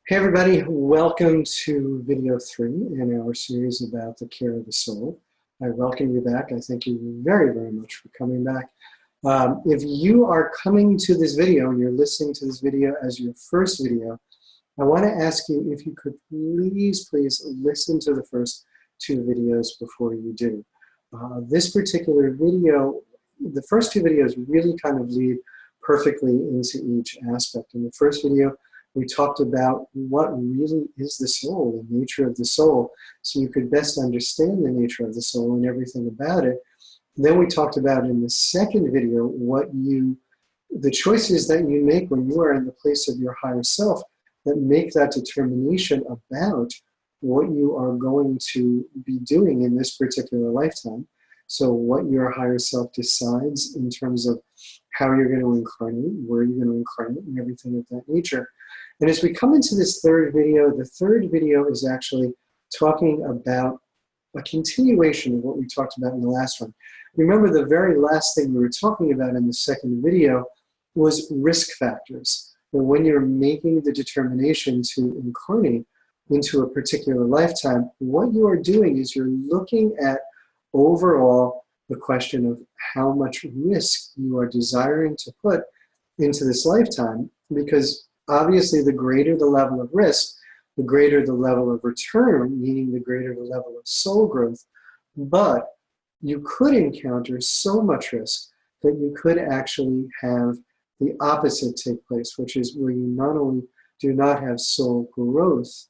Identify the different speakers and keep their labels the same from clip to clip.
Speaker 1: Hey everybody, welcome to video 3 in our series about the care of the soul. I welcome you back. I thank you very, very much for coming back. If you are coming to this video and you're listening to this video as your first video, I want to ask you if you could please listen to the first 2 videos before you do. This particular video, the first 2 videos really kind of lead perfectly into each aspect. In the first video, we talked about what really is the soul, the nature of the soul, so you could best understand the nature of the soul and everything about it. Then we talked about in the second video the choices that you make when you are in the place of your higher self that make that determination about what you are going to be doing in this particular lifetime. So what your higher self decides in terms of how you're going to incarnate, where you're going to incarnate, and everything of that nature. And as we come into this third video, the third video is actually talking about a continuation of what we talked about in the last one. Remember, the very last thing we were talking about in the second video was risk factors. And when you're making the determination to incarnate into a particular lifetime, what you are doing is you're looking at overall the question of how much risk you are desiring to put into this lifetime, because obviously the greater the level of risk, the greater the level of return, meaning the greater the level of soul growth. But you could encounter so much risk that you could actually have the opposite take place, which is where you not only do not have soul growth,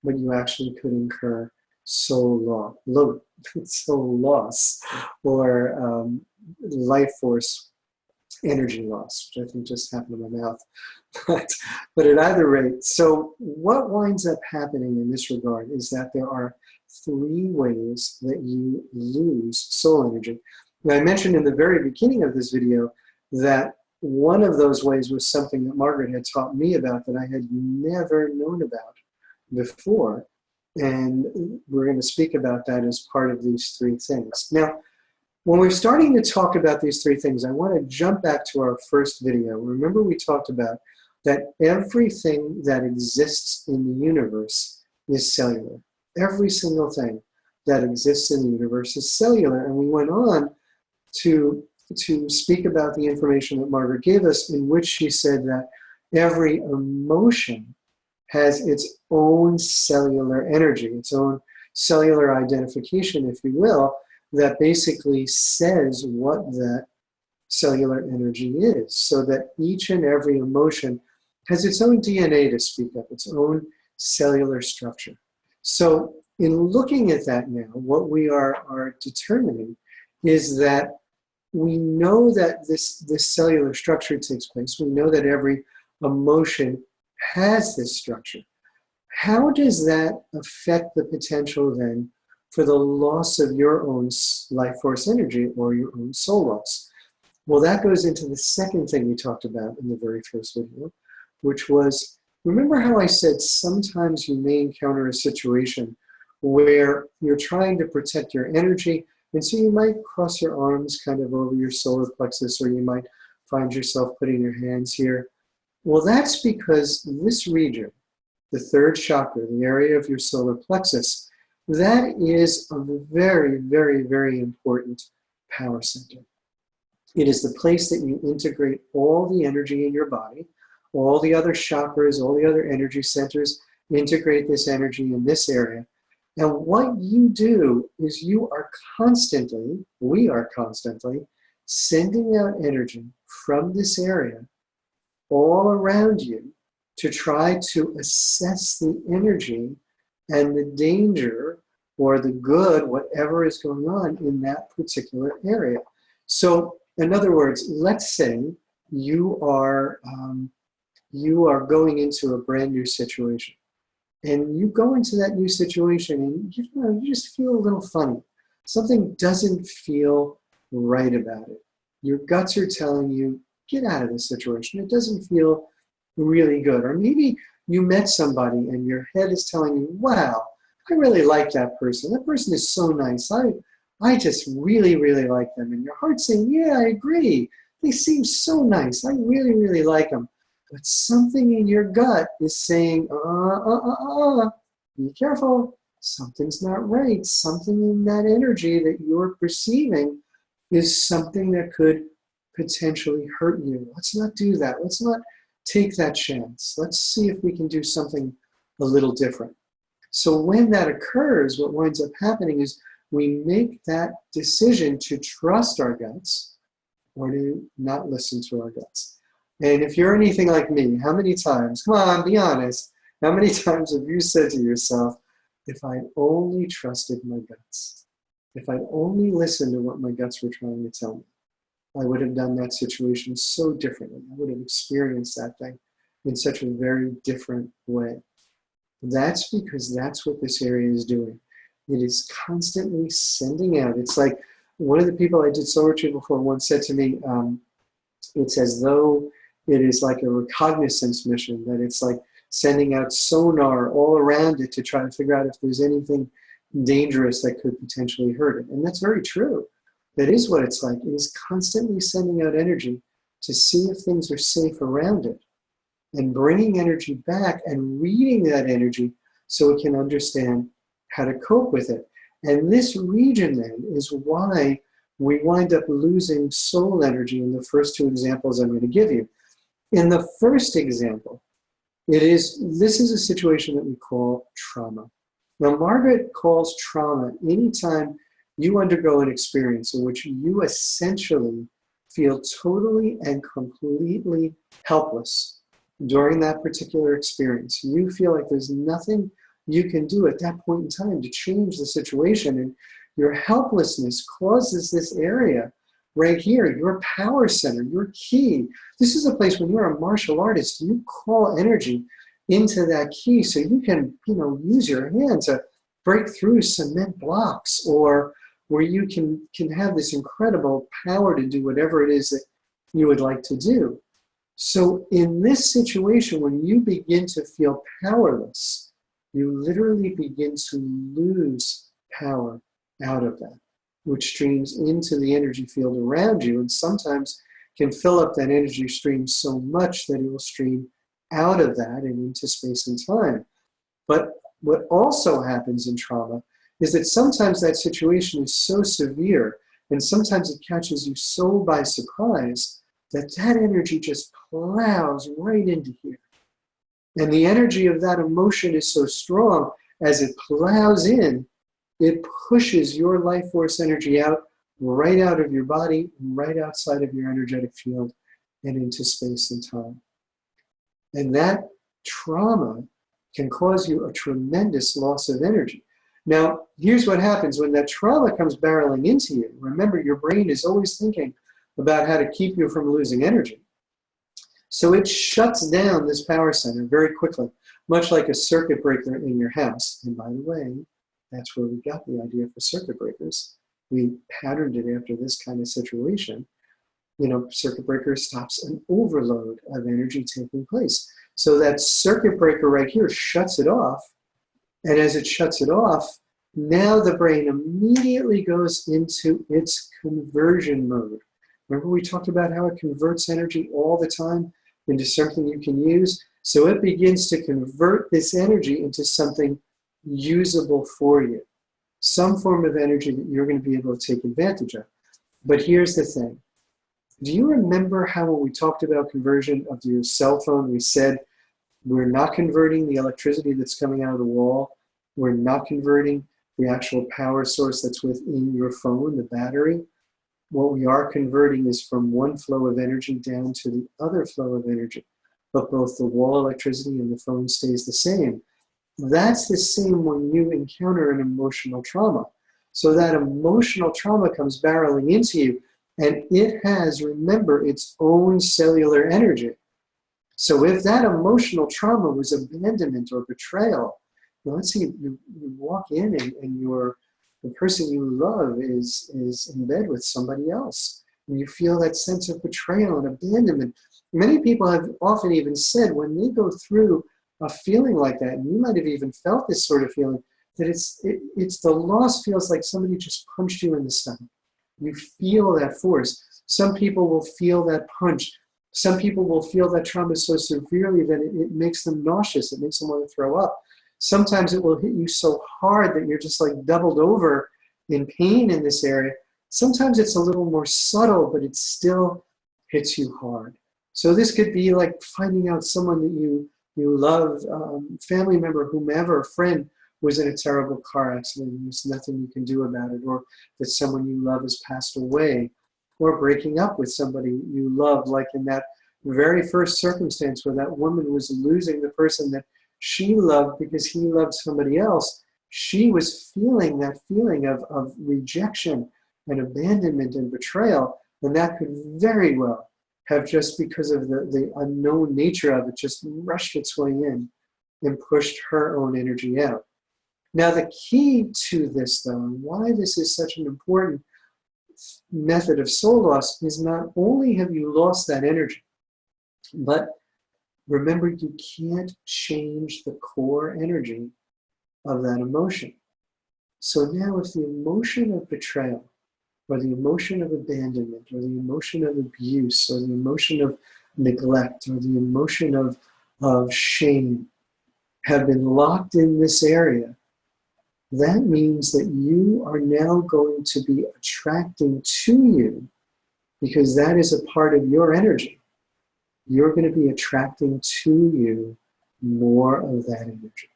Speaker 1: but you actually could incur soul loss or life force energy loss, which I think just happened in my mouth. But at either rate, so what winds up happening in this regard is that there are 3 ways that you lose soul energy. Now, I mentioned in the very beginning of this video that one of those ways was something that Margaret had taught me about that I had never known about before. And we're going to speak about that as part of these 3 things. Now, when we're starting to talk about these 3 things, I want to jump back to our first video. Remember, we talked about that everything that exists in the universe is cellular. Every single thing that exists in the universe is cellular. And we went on to speak about the information that Margaret gave us, in which she said that every emotion has its own cellular energy, its own cellular identification, if you will, that basically says what that cellular energy is, so that each and every emotion has its own DNA to speak of, its own cellular structure. So in looking at that now, what we are determining is that we know that this cellular structure takes place. We know that every emotion has this structure. How does that affect the potential then for the loss of your own life force energy or your own soul loss? Well, that goes into the second thing we talked about in the very first video, which was, remember how I said sometimes you may encounter a situation where you're trying to protect your energy, and so you might cross your arms kind of over your solar plexus, or you might find yourself putting your hands here. Well, that's because this region, the 3rd chakra, the area of your solar plexus, that is a very, very, very important power center. It is the place that you integrate all the energy in your body. All the other chakras, all the other energy centers integrate this energy in this area. And what you do is we are constantly sending out energy from this area all around you to try to assess the energy and the danger or the good, whatever is going on in that particular area. So in other words, let's say you are going into a brand new situation. And you go into that new situation and you just feel a little funny. Something doesn't feel right about it. Your guts are telling you, get out of this situation. It doesn't feel really good. Or maybe you met somebody and your head is telling you, wow, I really like that person. That person is so nice. I just really, really like them. And your heart's saying, yeah, I agree. They seem so nice. I really, really like them. But something in your gut is saying, be careful. Something's not right. Something in that energy that you're perceiving is something that could potentially hurt you. Let's not do that. Let's not take that chance. Let's see if we can do something a little different. So when that occurs, what winds up happening is we make that decision to trust our guts or to not listen to our guts. And if you're anything like me, how many times, come on, be honest, how many times have you said to yourself, if I only trusted my guts, if I only listened to what my guts were trying to tell me, I would have done that situation so differently. I would have experienced that thing in such a very different way. That's because that's what this area is doing. It is constantly sending out. It's like one of the people I did solar treatment for once said to me, it's as though it is like a reconnaissance mission, that it's like sending out sonar all around it to try to figure out if there's anything dangerous that could potentially hurt it. And that's very true. That is what it's like. It is constantly sending out energy to see if things are safe around it, and bringing energy back and reading that energy so it can understand how to cope with it. And this region then is why we wind up losing soul energy in the first two examples I'm going to give you. In the first example, this is a situation that we call trauma. Now, Margaret calls trauma anytime you undergo an experience in which you essentially feel totally and completely helpless during that particular experience. You feel like there's nothing you can do at that point in time to change the situation, and your helplessness causes this area right here, your power center, your key. This is a place when you're a martial artist, you call energy into that key so you can, use your hand to break through cement blocks, or where you can have this incredible power to do whatever it is that you would like to do. So in this situation, when you begin to feel powerless, you literally begin to lose power out of that, which streams into the energy field around you, and sometimes can fill up that energy stream so much that it will stream out of that and into space and time. But what also happens in trauma is that sometimes that situation is so severe, and sometimes it catches you so by surprise, that energy just plows right into here. And the energy of that emotion is so strong, as it plows in, it pushes your life force energy out, right out of your body, right outside of your energetic field, and into space and time. And that trauma can cause you a tremendous loss of energy. Now, here's what happens when that trauma comes barreling into you. Remember, your brain is always thinking about how to keep you from losing energy. So it shuts down this power center very quickly, much like a circuit breaker in your house. And by the way, that's where we got the idea for circuit breakers. We patterned it after this kind of situation. Circuit breaker stops an overload of energy taking place. So that circuit breaker right here shuts it off. And as it shuts it off, now the brain immediately goes into its conversion mode. Remember we talked about how it converts energy all the time into something you can use? So it begins to convert this energy into something usable for you. Some form of energy that you're going to be able to take advantage of. But here's the thing. Do you remember how when we talked about conversion of your cell phone, we said we're not converting the electricity that's coming out of the wall. We're not converting the actual power source that's within your phone, the battery. What we are converting is from one flow of energy down to the other flow of energy. But both the wall electricity and the phone stays the same. That's the same when you encounter an emotional trauma. So that emotional trauma comes barreling into you, and it has, remember, its own cellular energy. So if that emotional trauma was abandonment or betrayal, let's say you walk in and the person you love is in bed with somebody else, and you feel that sense of betrayal and abandonment. Many people have often even said when they go through a feeling like that, and you might have even felt this sort of feeling, that it's the loss feels like somebody just punched you in the stomach. You feel that force. Some people will feel that punch Some people will feel that trauma so severely that it makes them nauseous. It makes them want to throw up. Sometimes it will hit you so hard that you're just like doubled over in pain in this area. Sometimes it's a little more subtle, but it still hits you hard. So this could be like finding out someone that you love, family member, whomever, a friend, was in a terrible car accident and there's nothing you can do about it, or that someone you love has passed away, or breaking up with somebody you love, like in that very first circumstance where that woman was losing the person that she loved because he loved somebody else. She was feeling that feeling of rejection and abandonment and betrayal, and that could very well have, just because of the unknown nature of it, just rushed its way in and pushed her own energy out. Now, the key to this, though, and why this is such an important method of soul loss, is not only have you lost that energy, but remember, you can't change the core energy of that emotion. So now if the emotion of betrayal, or the emotion of abandonment, or the emotion of abuse, or the emotion of neglect, or the emotion of shame have been locked in this area, that means that you are now going to be attracting to you, because that is a part of your energy. You're going to be attracting to you more of that energy.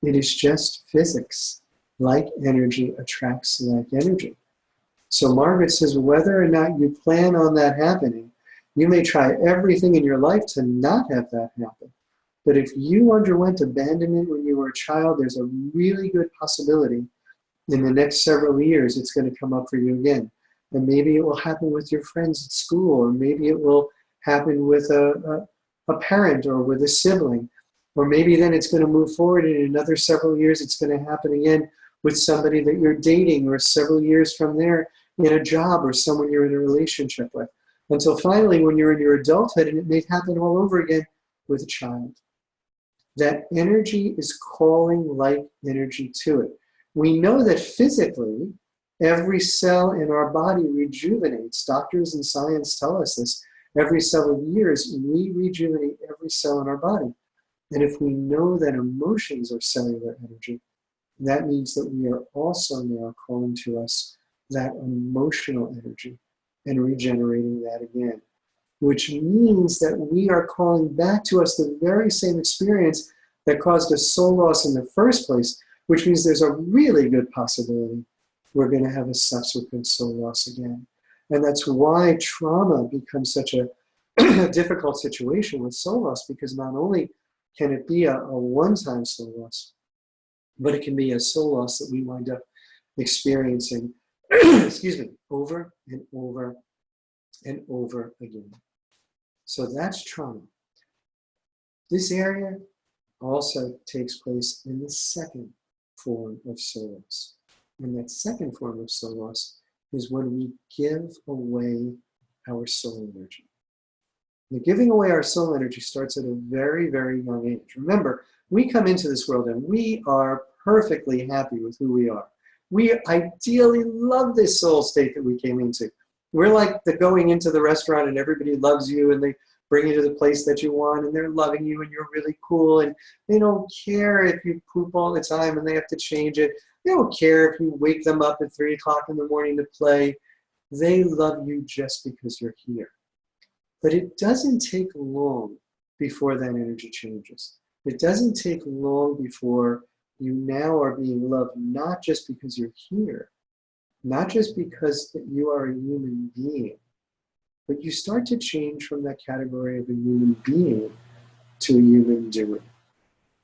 Speaker 1: It is just physics. Like energy attracts like energy. So Margaret says, whether or not you plan on that happening, you may try everything in your life to not have that happen. But if you underwent abandonment when you were a child, there's a really good possibility in the next several years it's going to come up for you again. And maybe it will happen with your friends at school, or maybe it will happen with a parent or with a sibling. Or maybe then it's going to move forward, and in another several years it's going to happen again with somebody that you're dating, or several years from there in a job, or someone you're in a relationship with. Until finally, when you're in your adulthood, and it may happen all over again with a child. That energy is calling like energy to it. We know that physically, every cell in our body rejuvenates. Doctors and science tell us this. Every several years, we rejuvenate every cell in our body. And if we know that emotions are cellular energy, that means that we are also now calling to us that emotional energy and regenerating that again. Which means that we are calling back to us the very same experience that caused us soul loss in the first place, which means there's a really good possibility we're going to have a subsequent soul loss again. And that's why trauma becomes such a difficult situation with soul loss, because not only can it be a one-time soul loss, but it can be a soul loss that we wind up experiencing excuse me, over and over and over again. So that's trauma. This area also takes place in the second form of soul loss. And that second form of soul loss is when we give away our soul energy. The giving away our soul energy starts at a very, very young age. Remember, we come into this world and we are perfectly happy with who we are. We ideally love this soul state that we came into. We're like the going into the restaurant and everybody loves you and they bring you to the place that you want and they're loving you and you're really cool and they don't care if you poop all the time and they have to change it. They don't care if you wake them up at 3 o'clock in the morning to play. They love you just because you're here. But it doesn't take long before that energy changes. It doesn't take long before you now are being loved not just because you're here, not just because you are a human being, but you start to change from that category of a human being to a human doing.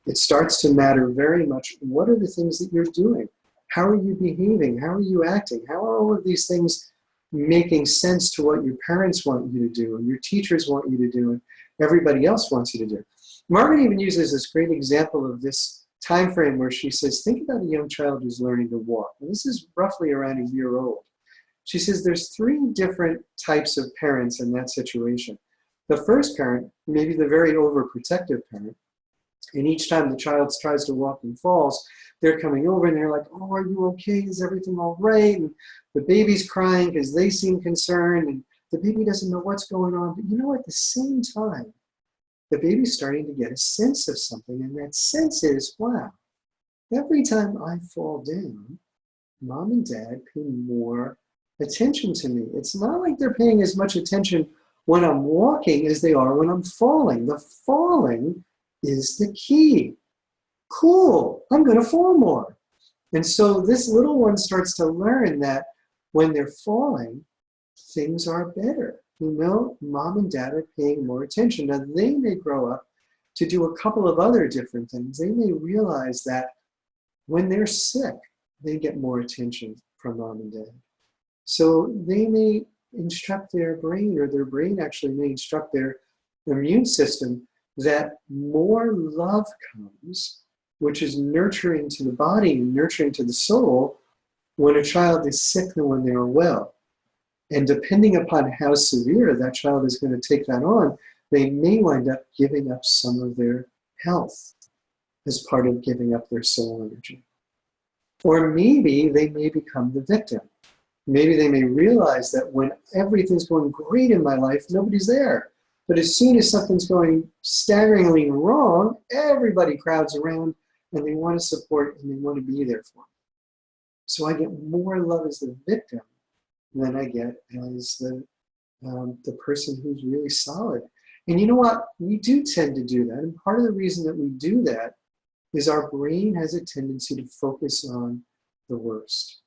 Speaker 1: It starts to matter very much, what are the things that you're doing? How are you behaving? How are you acting? How are all of these things making sense to what your parents want you to do and your teachers want you to do and everybody else wants you to do? Margaret even uses this great example of this time frame where she says, think about a young child who's learning to walk. And this is roughly around a year old. She says there's 3 different types of parents in that situation. The first parent, maybe the very overprotective parent, and each time the child tries to walk and falls, they're coming over and they're like, oh, are you okay? Is everything all right? And the baby's crying because they seem concerned. And The baby doesn't know what's going on, but you know, at the same time, the baby's starting to get a sense of something, and that sense is, wow, every time I fall down, mom and dad pay more attention to me. It's not like they're paying as much attention when I'm walking as they are when I'm falling. The falling is the key. Cool, I'm gonna fall more. And so this little one starts to learn that when they're falling, things are better. You know, mom and dad are paying more attention. Now, they may grow up to do a couple of other different things. They may realize that when they're sick, they get more attention from mom and dad. So they may instruct their brain, or their brain actually may instruct their immune system that more love comes, which is nurturing to the body and nurturing to the soul, when a child is sick than when they are well. And depending upon how severe that child is going to take that on, they may wind up giving up some of their health as part of giving up their soul energy. Or maybe they may become the victim. Maybe they may realize that when everything's going great in my life, nobody's there. But as soon as something's going staggeringly wrong, everybody crowds around and they want to support and they want to be there for me. So I get more love as the victim than I get as the person who's really solid. And you know what? We do tend to do that. And part of the reason that we do that is our brain has a tendency to focus on the worst.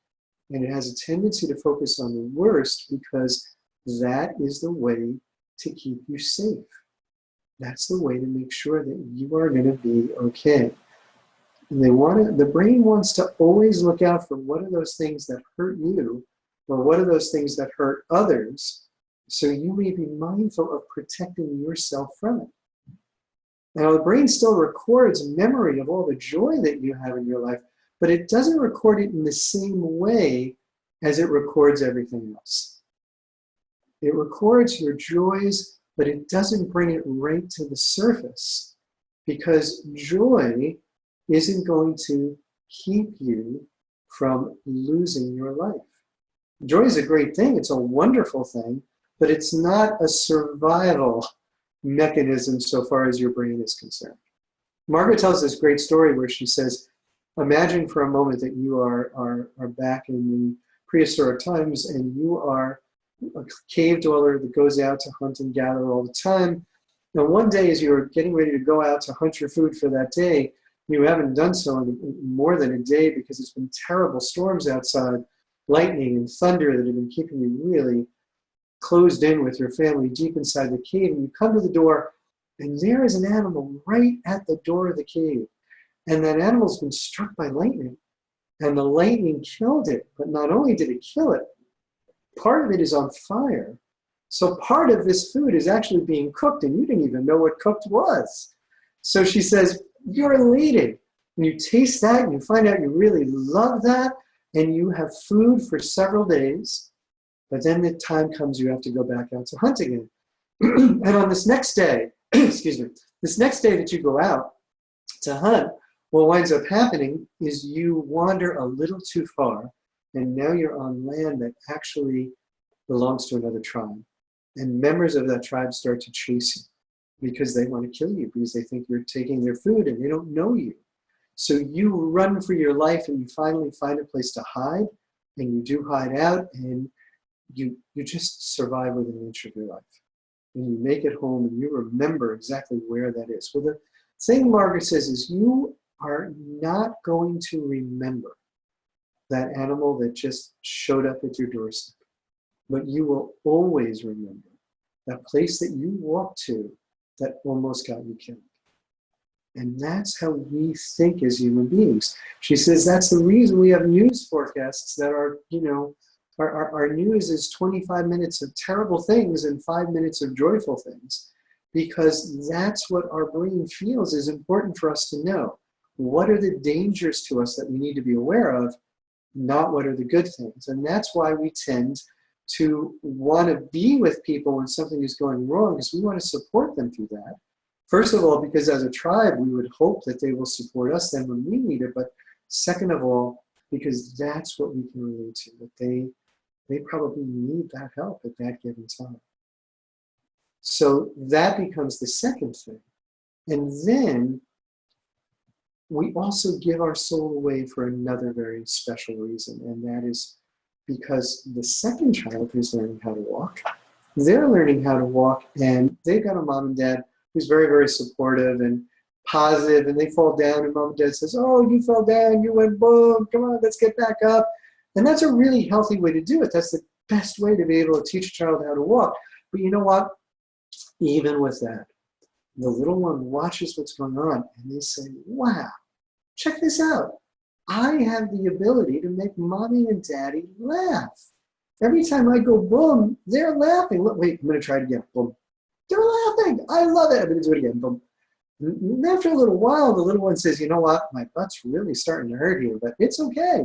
Speaker 1: And it has a tendency to focus on the worst because that is the way to keep you safe. That's the way to make sure that you are going to be okay. And the brain wants to always look out for what are those things that hurt you, or what are those things that hurt others, so you may be mindful of protecting yourself from it. Now, the brain still records memory of all the joy that you have in your life, but it doesn't record it in the same way as it records everything else. It records your joys, but it doesn't bring it right to the surface, because joy isn't going to keep you from losing your life. Joy is a great thing. It's a wonderful thing, but it's not a survival mechanism so far as your brain is concerned. Margaret tells this great story where she says, imagine for a moment that you are back in the prehistoric times and you are a cave dweller that goes out to hunt and gather all the time. Now, one day as you're getting ready to go out to hunt your food for that day, you haven't done so in more than a day because it's been terrible storms outside, lightning and thunder that have been keeping you really closed in with your family deep inside the cave. And you come to the door and there is an animal right at the door of the cave. And that animal's been struck by lightning and the lightning killed it. But not only did it kill it, part of it is on fire. So part of this food is actually being cooked and you didn't even know what cooked was. So she says, you're elated. And you taste that and you find out you really love that and you have food for several days. But then the time comes you have to go back out to hunt again. And on this next day, excuse me, this next day that you go out to hunt, what winds up happening is you wander a little too far and now you're on land that actually belongs to another tribe. And members of that tribe start to chase you because they want to kill you because they think you're taking their food and they don't know you. So you run for your life and you finally find a place to hide, and you do hide out and you just survive within an inch of your life. And you make it home and you remember exactly where that is. Well, the thing Margaret says is you are not going to remember that animal that just showed up at your doorstep, but you will always remember that place that you walked to that almost got you killed. And that's how we think as human beings. She says that's the reason we have news forecasts that are, our news is 25 minutes of terrible things and 5 minutes of joyful things, because that's what our brain feels is important for us to know. What are the dangers to us that we need to be aware of, not what are the good things. And that's why we tend to want to be with people when something is going wrong, because we want to support them through that. First of all, because as a tribe, we would hope that they will support us then when we need it. But second of all, because that's what we can relate to, that they They probably need that help at that given time. So that becomes the second thing. And then we also give our soul away for another very special reason, and that is because the second child who's learning how to walk, they're learning how to walk, and they've got a mom and dad who's very, very supportive and positive, and they fall down, and mom and dad says, oh, you fell down, you went boom, come on, let's get back up. And that's a really healthy way to do it. That's the best way to be able to teach a child how to walk. But you know what? Even with that, the little one watches what's going on, and they say, wow, check this out. I have the ability to make mommy and daddy laugh. Every time I go boom, they're laughing. Look, wait, I'm going to try it again. Boom. They're laughing. I love it. I'm going to do it again. Boom. And after a little while, the little one says, you know what? My butt's really starting to hurt here, but it's okay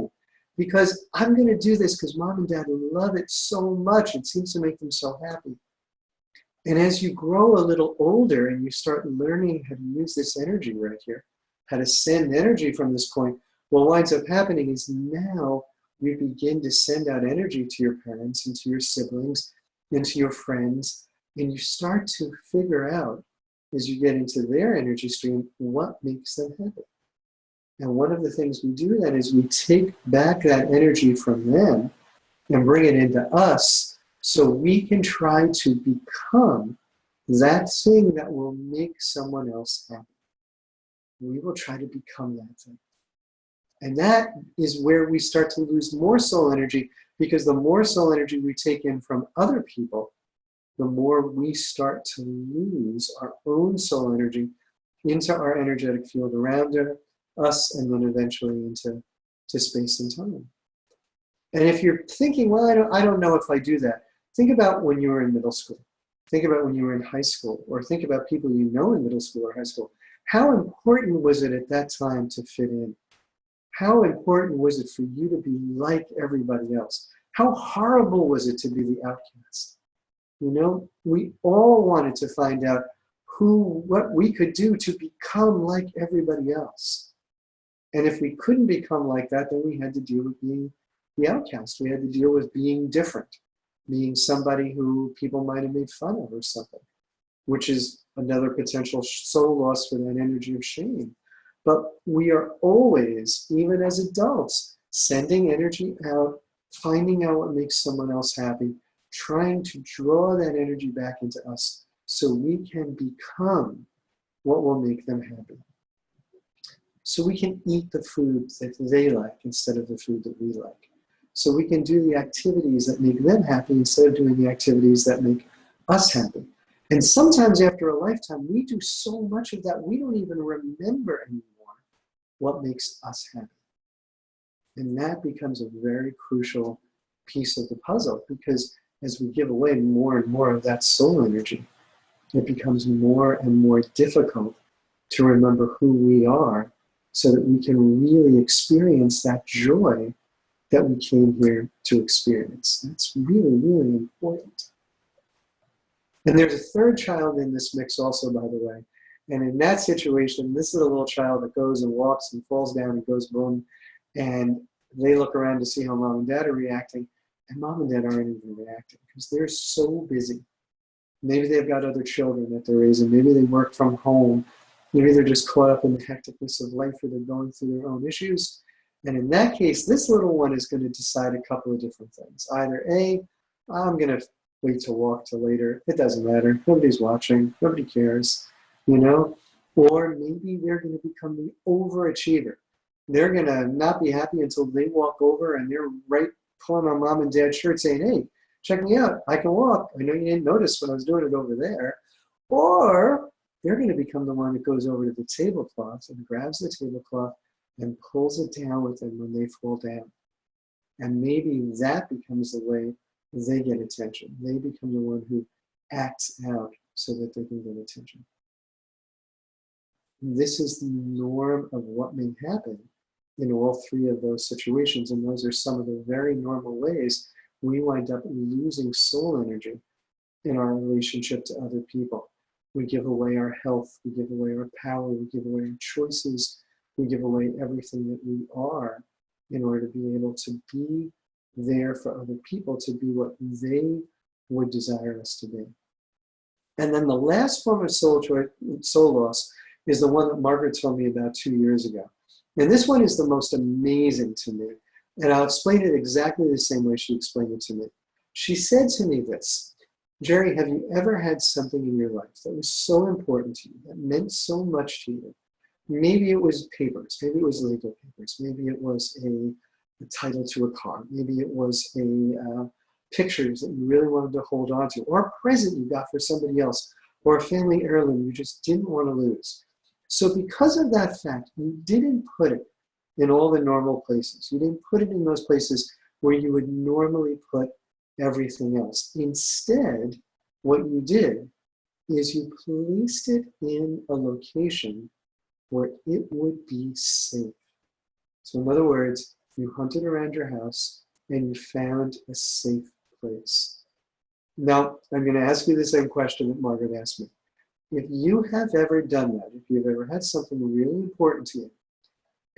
Speaker 1: because I'm going to do this because mom and dad love it so much. It seems to make them so happy. And as you grow a little older and you start learning how to use this energy right here, how to send energy from this point, what winds up happening is now you begin to send out energy to your parents and to your siblings and to your friends, and you start to figure out, as you get into their energy stream, what makes them happy. And one of the things we do then is we take back that energy from them and bring it into us so we can try to become that thing that will make someone else happy. We will try to become that thing. And that is where we start to lose more soul energy, because the more soul energy we take in from other people, the more we start to lose our own soul energy into our energetic field around us, and then eventually into space and time. And if you're thinking, well, I don't know if I do that, think about when you were in middle school. Think about when you were in high school, or think about people you know in middle school or high school. How important was it at that time to fit in? How important was it for you to be like everybody else? How horrible was it to be the outcast? You know, we all wanted to find out what we could do to become like everybody else. And if we couldn't become like that, then we had to deal with being the outcast. We had to deal with being different, being somebody who people might have made fun of or something, which is another potential soul loss for that energy of shame. But we are always, even as adults, sending energy out, finding out what makes someone else happy, trying to draw that energy back into us so we can become what will make them happy. So we can eat the food that they like instead of the food that we like. So we can do the activities that make them happy instead of doing the activities that make us happy. And sometimes after a lifetime, we do so much of that, we don't even remember anymore what makes us happy. And that becomes a very crucial piece of the puzzle, because as we give away more and more of that soul energy, it becomes more and more difficult to remember who we are so that we can really experience that joy that we came here to experience. That's really, really important. And there's a third child in this mix also, by the way. And in that situation, this is a little child that goes and walks and falls down and goes boom. And they look around to see how mom and dad are reacting. And mom and dad aren't even reacting because they're so busy. Maybe they've got other children that they're raising. Maybe they work from home. Maybe they're just caught up in the hecticness of life, or they're going through their own issues. And in that case, this little one is going to decide a couple of different things. Either A, I'm going to wait to walk till later. It doesn't matter. Nobody's watching. Nobody cares. You know? Or maybe they're going to become the overachiever. They're going to not be happy until they walk over and they're right pulling on mom and dad's shirt saying, hey, check me out. I can walk. I know you didn't notice when I was doing it over there. Or they're going to become the one that goes over to the tablecloth and grabs the tablecloth and pulls it down with them when they fall down. And maybe that becomes the way they get attention. They become the one who acts out so that they can get attention. This is the norm of what may happen in all three of those situations. And those are some of the very normal ways we wind up losing soul energy in our relationship to other people. We give away our health, we give away our power, we give away our choices, we give away everything that we are in order to be able to be there for other people to be what they would desire us to be. And then the last form of soul loss is the one that Margaret told me about 2 years ago. And this one is the most amazing to me. And I'll explain it exactly the same way she explained it to me. She said to me this: Gerry, have you ever had something in your life that was so important to you, that meant so much to you? Maybe it was papers, maybe it was legal papers, maybe it was a title to a car, maybe it was pictures that you really wanted to hold on to, or a present you got for somebody else, or a family heirloom you just didn't want to lose. So because of that fact, you didn't put it in all the normal places. You didn't put it in those places where you would normally put everything else. Instead, what you did is you placed it in a location where it would be safe. So in other words, you hunted around your house and you found a safe place. Now, I'm going to ask you the same question that Margaret asked me. If you have ever done that, if you've ever had something really important to you,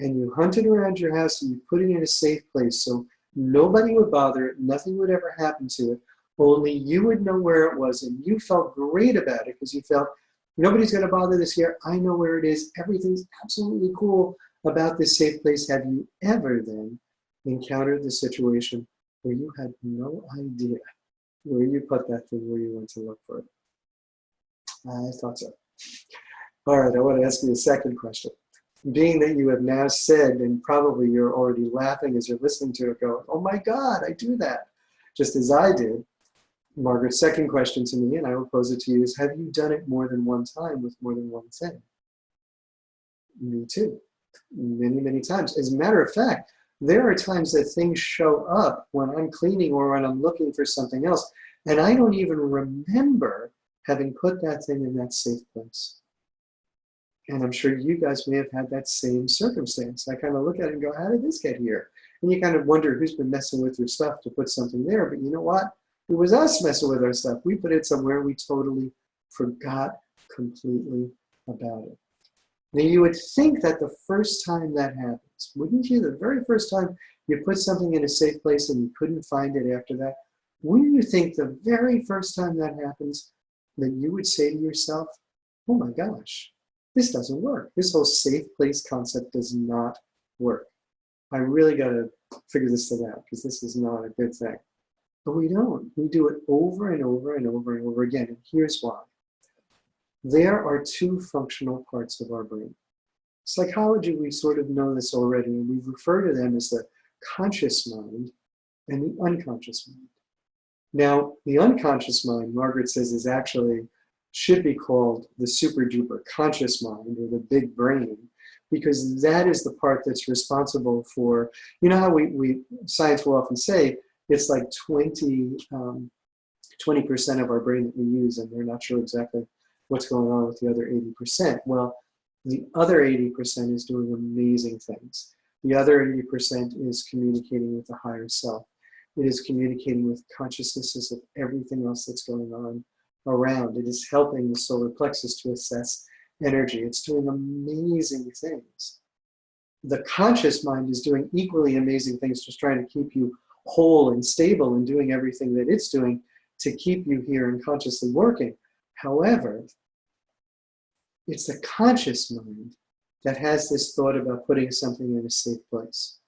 Speaker 1: and you hunted around your house and you put it in a safe place so nobody would bother it, nothing would ever happen to it, only you would know where it was, and you felt great about it because you felt, nobody's going to bother this here, I know where it is, everything's absolutely cool about this safe place. Have you ever then encountered the situation where you had no idea where you put that thing, where you went to look for it? I thought so. All right, I want to ask you a second question. Being that you have now said, and probably you're already laughing as you're listening to it, going, oh my God, I do that, just as I did. Margaret's second question to me, and I will pose it to you, is have you done it more than one time with more than one thing? Me too. Many, many times. As a matter of fact, there are times that things show up when I'm cleaning or when I'm looking for something else, and I don't even remember having put that thing in that safe place. And I'm sure you guys may have had that same circumstance. I kind of look at it and go, how did this get here? And you kind of wonder who's been messing with your stuff to put something there. But you know what? It was us messing with our stuff. We put it somewhere we totally forgot completely about it. Now, you would think that the first time that happens, wouldn't you? The very first time you put something in a safe place and you couldn't find it after that, wouldn't you think the very first time that happens that you would say to yourself, oh my gosh, this doesn't work. This whole safe place concept does not work. I really got to figure this thing out because this is not a good thing. But we don't. We do it over and over and over and over again. And here's why. There are two functional parts of our brain. Psychology, we sort of know this already, and we refer to them as the conscious mind and the unconscious mind. Now, the unconscious mind, Margaret says, is actually should be called the super duper conscious mind, or the big brain, because that is the part that's responsible for, you know how we science will often say it's like 20% of our brain that we use, and they're not sure exactly what's going on with the other 80%. Well, the other 80% is doing amazing things. The other 80% is communicating with the higher self. It is communicating with consciousnesses of everything else that's going on around. It is helping the solar plexus to assess energy. It's doing amazing things. The conscious mind is doing equally amazing things, just trying to keep you whole and stable and doing everything that it's doing to keep you here and consciously working. However, it's the conscious mind that has this thought about putting something in a safe place.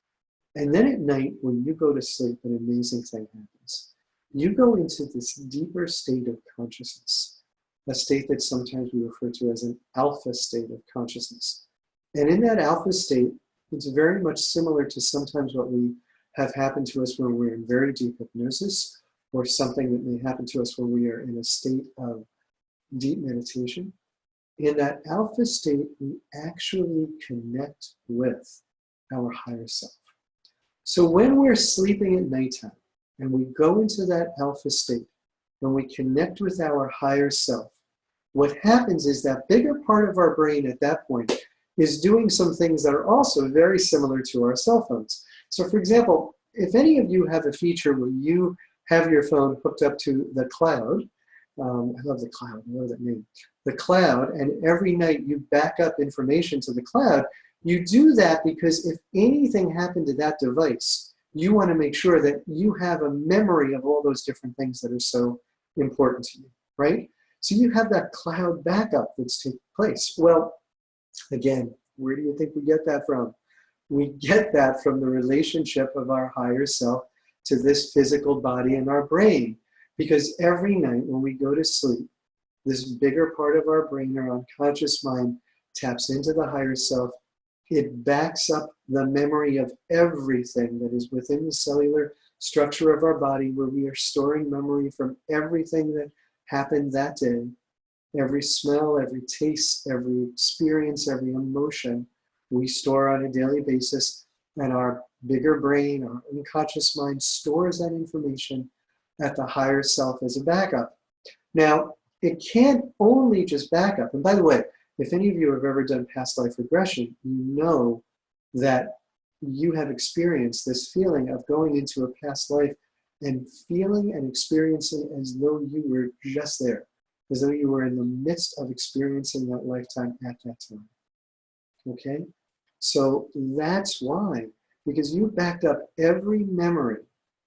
Speaker 1: And then at night, when you go to sleep, an amazing thing happens. You go into this deeper state of consciousness, a state that sometimes we refer to as an alpha state of consciousness. And in that alpha state, it's very much similar to sometimes what we have happened to us when we're in very deep hypnosis, or something that may happen to us when we are in a state of deep meditation. In that alpha state, we actually connect with our higher self. So when we're sleeping at nighttime and we go into that alpha state, when we connect with our higher self, what happens is that bigger part of our brain at that point is doing some things that are also very similar to our cell phones. So for example, if any of you have a feature where you have your phone hooked up to the cloud, I love the cloud, I love that name, the cloud, and every night you back up information to the cloud, you do that because if anything happened to that device, you want to make sure that you have a memory of all those different things that are so important to you, right? So you have that cloud backup that's taking place. Well, again, where do you think we get that from? We get that from the relationship of our higher self to this physical body and our brain. Because every night when we go to sleep, this bigger part of our brain, our unconscious mind, taps into the higher self. It backs up the memory of everything that is within the cellular structure of our body, where we are storing memory from everything that happened that day. Every smell, every taste, every experience, every emotion we store on a daily basis. And our bigger brain, our unconscious mind, stores that information at the higher self as a backup. Now, it can't only just back up. And by the way, if any of you have ever done past life regression, you know that you have experienced this feeling of going into a past life and feeling and experiencing as though you were just there, as though you were in the midst of experiencing that lifetime at that time. Okay? So that's why, because you backed up every memory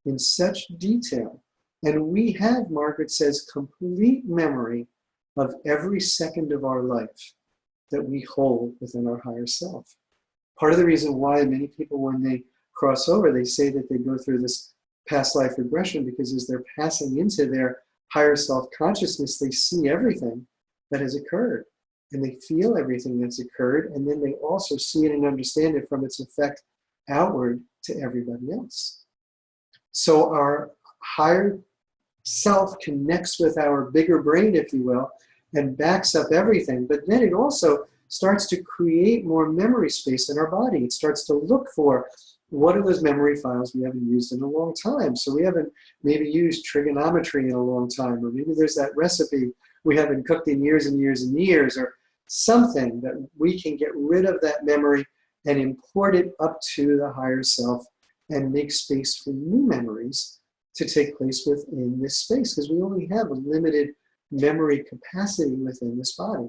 Speaker 1: in such detail. And we have, Margaret says, complete memory of every second of our life that we hold within our higher self. Part of the reason why many people, when they cross over, they say that they go through this past life regression, because as they're passing into their higher self consciousness, they see everything that has occurred. And they feel everything that's occurred, and then they also see it and understand it from its effect outward to everybody else. So our higher self connects with our bigger brain, if you will, and backs up everything. But then it also starts to create more memory space in our body. It starts to look for what are those memory files we haven't used in a long time. So we haven't maybe used trigonometry in a long time, or maybe there's that recipe we haven't cooked in years and years and years, or something that we can get rid of that memory and import it up to the higher self and make space for new memories to take place within this space, because we only have a limited memory capacity within this body.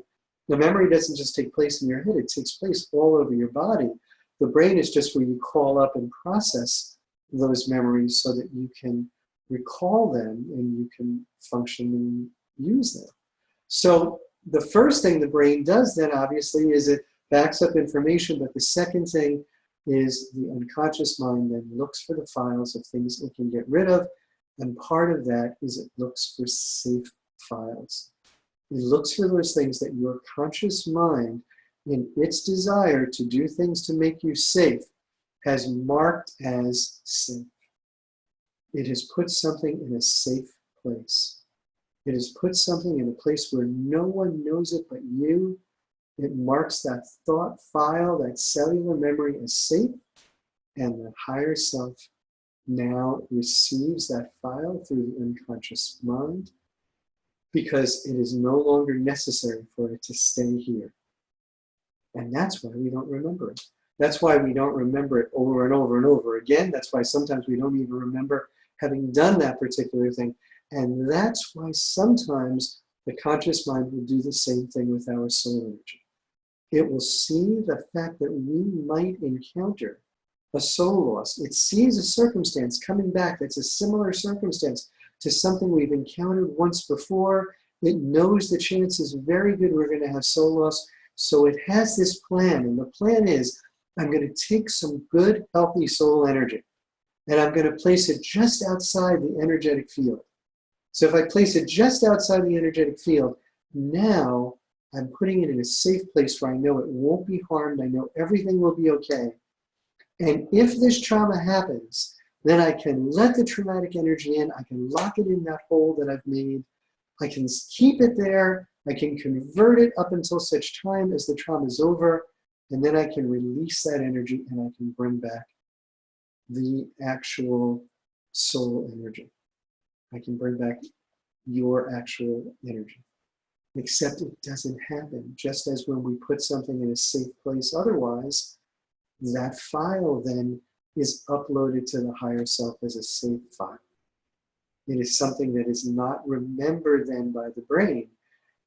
Speaker 1: The memory doesn't just take place in your head, it takes place all over your body. The brain is just where you call up and process those memories so that you can recall them and you can function and use them. So the first thing the brain does then, obviously, is it backs up information, but the second thing is the unconscious mind then looks for the files of things it can get rid of, and part of that is it looks for safe files. It looks for those things that your conscious mind, in its desire to do things to make you safe, has marked as safe. It has put something in a safe place. It has put something in a place where no one knows it but you. It marks that thought file, that cellular memory, as safe, and the higher self now receives that file through the unconscious mind, because it is no longer necessary for it to stay here. And that's why we don't remember it. That's why we don't remember it over and over and over again. That's why sometimes we don't even remember having done that particular thing. And that's why sometimes the conscious mind will do the same thing with our soul energy. It will see the fact that we might encounter a soul loss. It sees a circumstance coming back that's a similar circumstance to something we've encountered once before. It knows the chance is very good we're going to have soul loss. So it has this plan, and the plan is, I'm going to take some good, healthy soul energy, and I'm going to place it just outside the energetic field. So if I place it just outside the energetic field, now I'm putting it in a safe place where I know it won't be harmed, I know everything will be okay. And if this trauma happens, then I can let the traumatic energy in, I can lock it in that hole that I've made, I can keep it there, I can convert it up until such time as the trauma is over, and then I can release that energy and I can bring back the actual soul energy. I can bring back your actual energy. Except it doesn't happen. Just as when we put something in a safe place otherwise, that file then is uploaded to the higher self as a safe file. It is something that is not remembered then by the brain.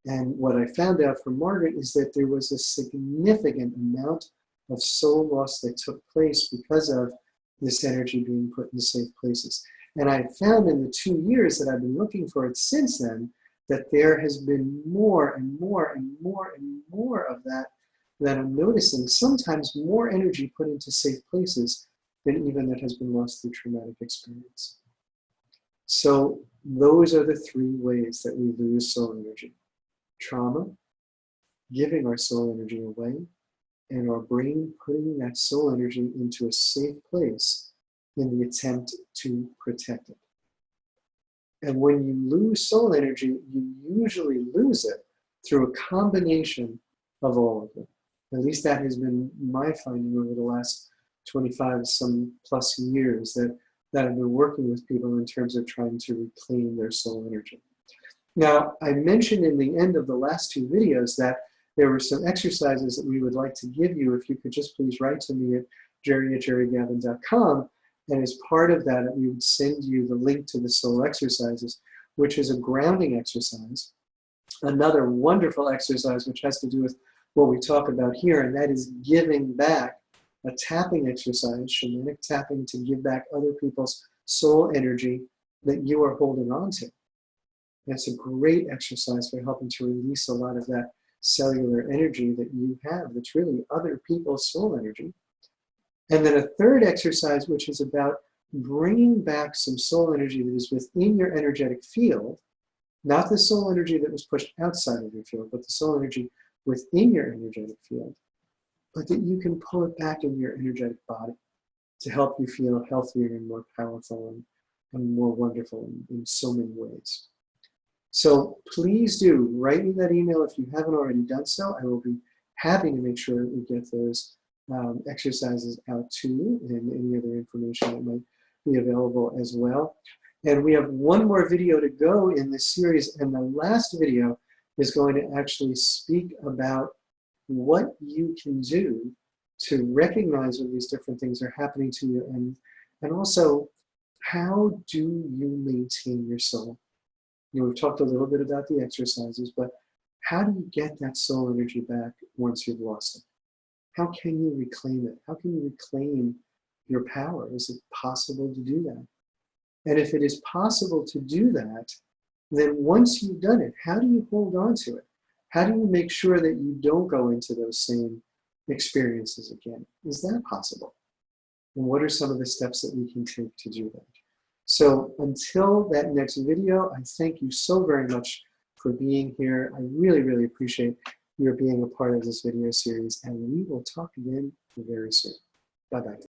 Speaker 1: And what I found out from Margaret is that there was a significant amount of soul loss that took place because of this energy being put in safe places. And I found in the 2 years that I've been looking for it since then, that there has been more and more and more and more of that I'm noticing, sometimes more energy put into safe places than even that has been lost through traumatic experience. So those are the 3 ways that we lose soul energy: trauma, giving our soul energy away, and our brain putting that soul energy into a safe place in the attempt to protect it. And when you lose soul energy, you usually lose it through a combination of all of them. At least that has been my finding over the last 25 some plus years that I've been working with people in terms of trying to reclaim their soul energy. Now, I mentioned in the end of the last 2 videos that there were some exercises that we would like to give you. If you could just please write to me at gerry@gerrygavin.com. And as part of that, we would send you the link to the soul exercises, which is a grounding exercise. Another wonderful exercise, which has to do with what we talk about here, and that is giving back. A tapping exercise, shamanic tapping, to give back other people's soul energy that you are holding on to. That's a great exercise for helping to release a lot of that cellular energy that you have that's really other people's soul energy. And then a third exercise, which is about bringing back some soul energy that is within your energetic field, not the soul energy that was pushed outside of your field, but the soul energy within your energetic field, but that you can pull it back in your energetic body to help you feel healthier and more powerful and more wonderful in so many ways. So please do write me that email if you haven't already done so. I will be happy to make sure that we get those exercises out to you and any other information that might be available as well. And we have one more video to go in this series, and the last video is going to actually speak about what you can do to recognize when these different things are happening to you, and also how do you maintain your soul. You know, we've talked a little bit about the exercises, but how do you get that soul energy back once you've lost it? How can you reclaim it? How can you reclaim your power? Is it possible to do that? And if it is possible to do that, then once you've done it, how do you hold on to it? How do you make sure that you don't go into those same experiences again? Is that possible? And what are some of the steps that we can take to do that? So until that next video, I thank you so very much for being here. I really, really appreciate your being a part of this video series, and we will talk again very soon. Bye-bye.